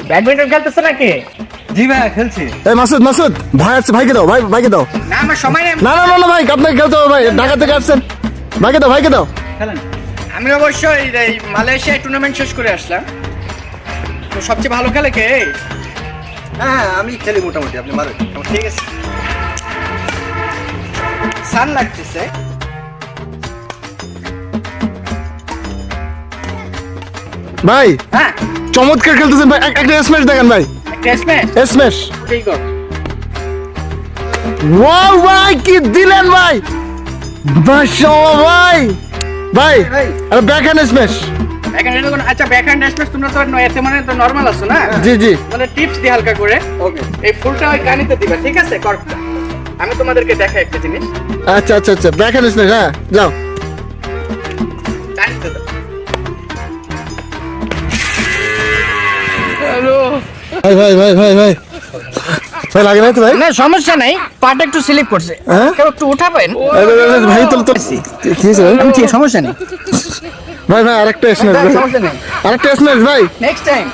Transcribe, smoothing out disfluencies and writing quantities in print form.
Badminton খেলতেছ নাকি? জি ভাই খেলছি। এই মাসুদ মাসুদ ভাই আসছে, ভাইকে দাও, ভাইকে দাও। না আমার সময় নেই। না না না না ভাই, আপনাকে খেলতে হবে ভাই, ঢাকা থেকে আসছেন। ভাইকে দাও। খেলেন। আমি অবশ্যই এই মালয়েশিয়ায় টুর্নামেন্ট শেষ করে আসলাম। তো সবচেয়ে ভালো খেলে কে? হ্যাঁ আমি খেলি মোটামুটি, আপনি মারেন। ঠিক আছে। সান লাগতেছে। ভাই হ্যাঁ চমৎকার খেলতেছেন ভাই, একটা স্ম্যাশ দেখেন ভাই, টেস্ট ম্যাচ স্ম্যাশ। ঠিক আছে। ওয়াও ভাই কি দিলেন ভাই, মাশাআল্লাহ ভাই। ভাই আরে ব্যাকহ্যান্ড স্ম্যাশ। ব্যাকহ্যান্ড কোন? আচ্ছা ব্যাকহ্যান্ড স্ম্যাশ তোমরা তো এতে মানে তো নরমাল আছো না? জি জি মানে টিপস দি হালকা করে। ওকে। এই ফুলটা ওই কানিতে দিবা, ঠিক আছে? কর্কটা আমি তোমাদেরকে দেখাই একটা জিনিস। আচ্ছা আচ্ছা আচ্ছা, ব্যাকহ্যান্ড স্ম্যাশ। হ্যাঁ যাও। কানিতে দাও। হ্যালো। ভাই লাগে না তো ভাই? না সমস্যা নাই, পাটা একটু স্লিপ করছে। হ্যাঁ? কেউ একটু উঠাবেন? ভাই তো কি হয়েছে ভাই? আমি ঠিক সমস্যা নেই। ভাই আরেকটা স্ম্যাশ ভাই, সমস্যা নেই। আরেকটা স্ম্যাশ ভাই। Next time